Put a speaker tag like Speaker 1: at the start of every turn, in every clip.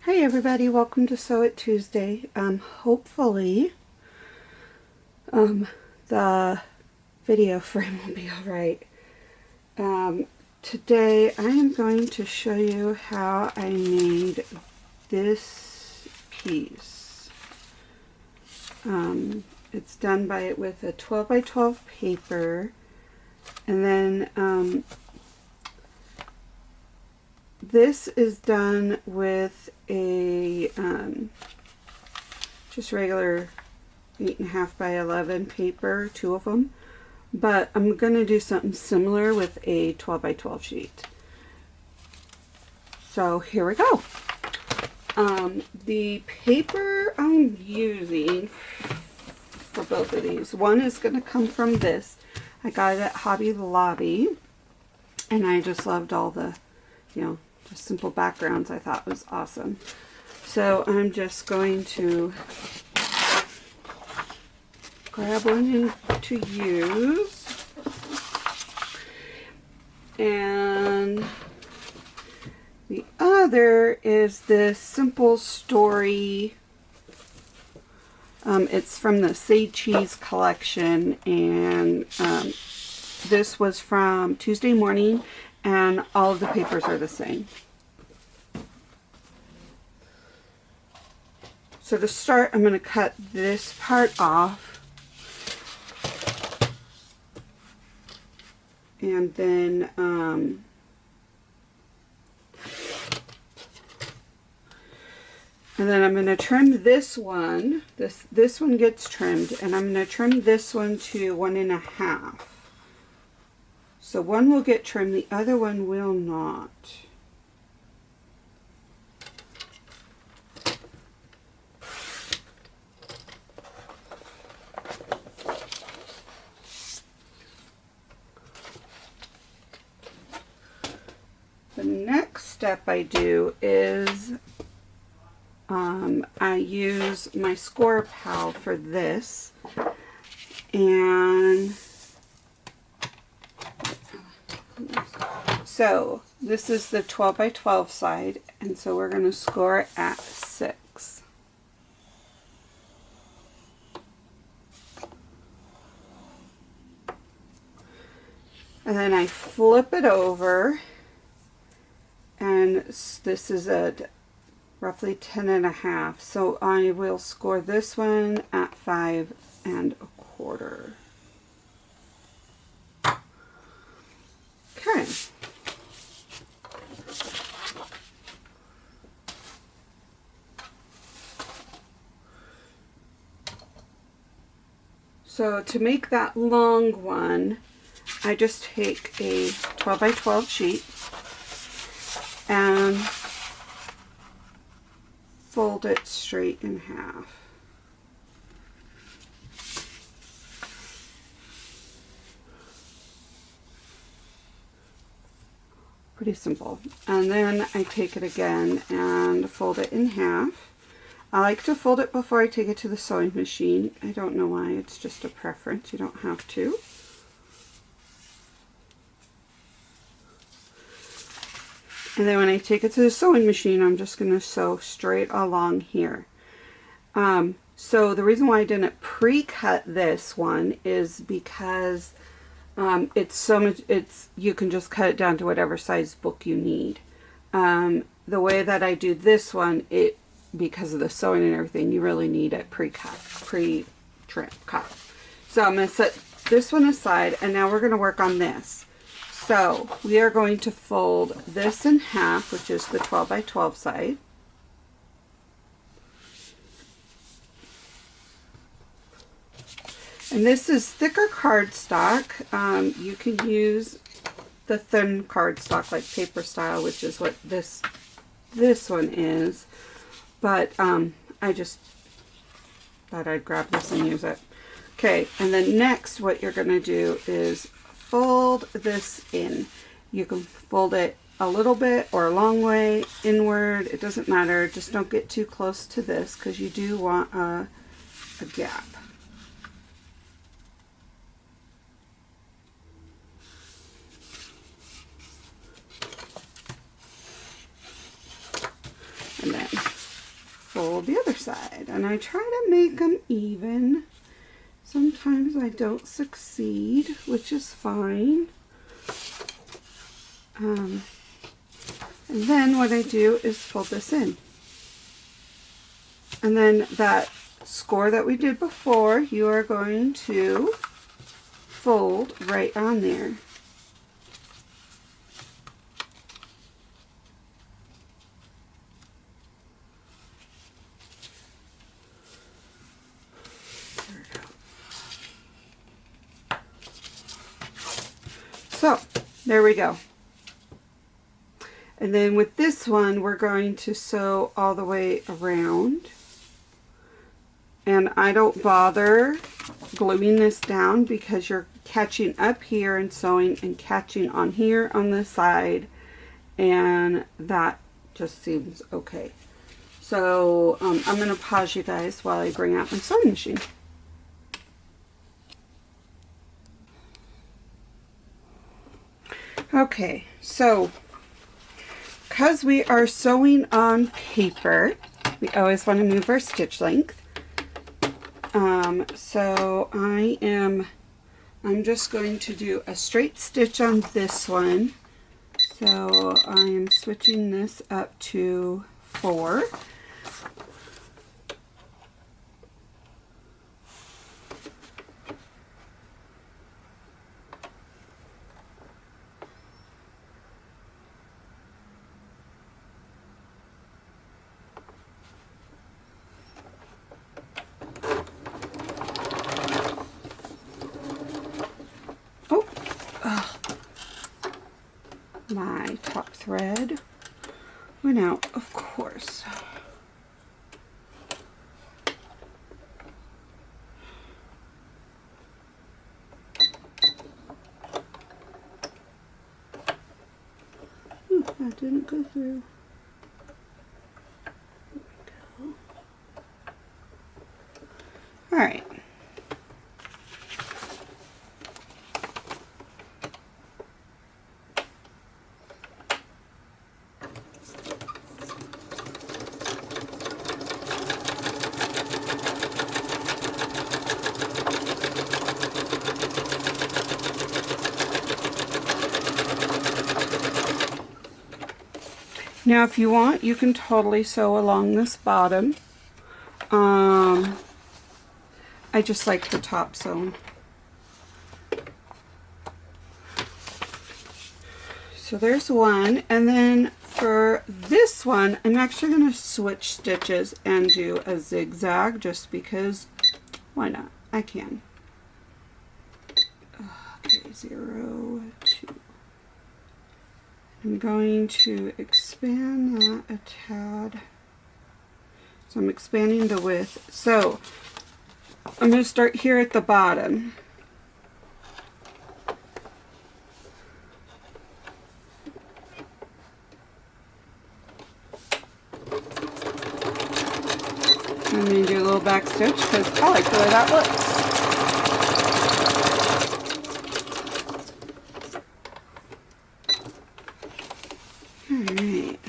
Speaker 1: Hi everybody, welcome to Sew It Tuesday. Hopefully the video frame will be alright. Today I am going to show you how I made this piece. It's done with a 12 by 12 paper, and then this is done with a just regular 8.5 by 11 paper, two of them, but I'm going to do something similar with a 12 by 12 sheet. So here we go. The paper I'm using for both of these, one is going to come from this. I got it at Hobby Lobby, and I just loved all the, just simple backgrounds. I thought was awesome. So I'm just going to grab one to use, and the other is this Simple Story. It's from the Say Cheese collection, and this was from Tuesday Morning, and all of the papers are the same. So to start, I'm going to cut this part off, and then I'm going to trim this one. This one gets trimmed, and I'm going to trim this one to 1.5. So one will get trimmed, the other one will not. The next step I do is I use my Score Pal for this, and so this is the 12 by 12 side, and so we're going to score it at 6. And then I flip it over, and this is a roughly 10.5. So I will score this one at 5.25. Okay. So to make that long one, I just take a 12 by 12 sheet and fold it straight in half. Pretty simple. And then I take it again and fold it in half. I like to fold it before I take it to the sewing machine. I don't know why, it's just a preference. You don't have to. And then when I take it to the sewing machine, I'm just going to sew straight along here. So the reason why I didn't pre-cut this one is because it's so much, you can just cut it down to whatever size book you need. The way that I do this one, because of the sewing and everything, you really need it pre-cut, pre-trim cut. So I'm going to set this one aside, and now we're going to work on this. So we are going to fold this in half, which is the 12 by 12 side. And this is thicker cardstock. You can use the thin cardstock like paper style, which is what this one is. But I just thought I'd grab this and use it. Okay, and then next what you're going to do is fold this in. You can fold it a little bit or a long way inward. It doesn't matter. Just don't get too close to this because you do want a gap. And then fold the other side. And I try to make them even. Sometimes I don't succeed, which is fine. And then what I do is fold this in. And then that score that we did before, you are going to fold right on there. So, there we go. And then with this one, we're going to sew all the way around. And I don't bother gluing this down because you're catching up here and sewing and catching on here on the side. And that just seems okay. So I'm going to pause you guys while I bring out my sewing machine. Okay, so because we are sewing on paper, we always want to move our stitch length. So I'm just going to do a straight stitch on this one. So I am switching this up to 4. My top thread went out, of course. Ooh, that didn't go through. There we go. All right. Now if you want, you can totally sew along this bottom. I just like the top sewn. So there's one, and then for this one, I'm actually going to switch stitches and do a zigzag just because, why not? I can. Okay, 0, 2. I'm going to expand that a tad. So I'm expanding the width. So I'm going to start here at the bottom. I'm going to do a little back stitch because I like the way that looks. Alright.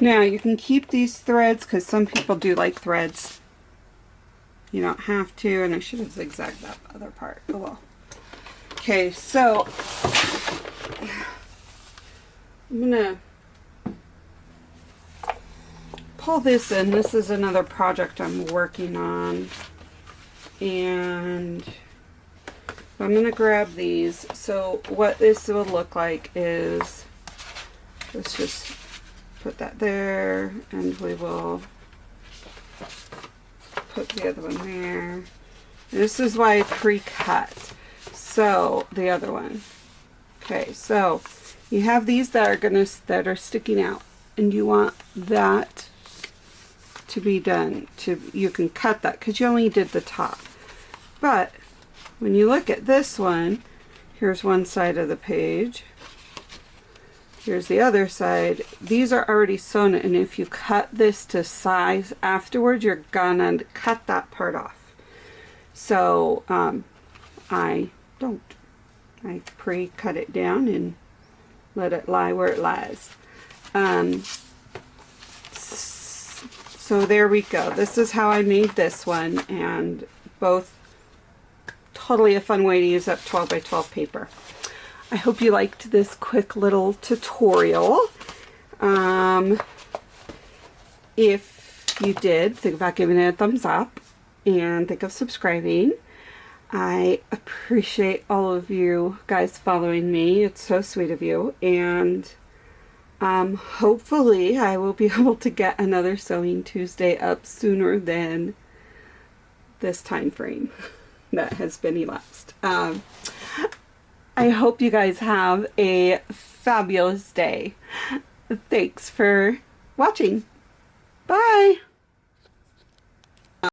Speaker 1: Now you can keep these threads because some people do like threads. You don't have to, and I should have zigzagged that other part. Oh well. Okay, so I'm gonna pull this in. This is another project I'm working on, and I'm gonna grab these. So what this will look like is, let's just put that there, and we will put the other one there. And this is why I pre-cut. So the other one. Okay, so you have these that are sticking out, and you want that to be done. You can cut that because you only did the top. But when you look at this one, here's one side of the page. Here's the other side. These are already sewn, and if you cut this to size afterwards, you're gonna cut that part off. So I don't. I pre-cut it down and let it lie where it lies. So there we go. This is how I made this one, and both totally a fun way to use up 12 by 12 paper. I hope you liked this quick little tutorial. If you did, think about giving it a thumbs up and think of subscribing. I appreciate all of you guys following me. It's so sweet of you. And hopefully I will be able to get another Sewing Tuesday up sooner than this time frame that has been elapsed. I hope you guys have a fabulous day. Thanks for watching. Bye!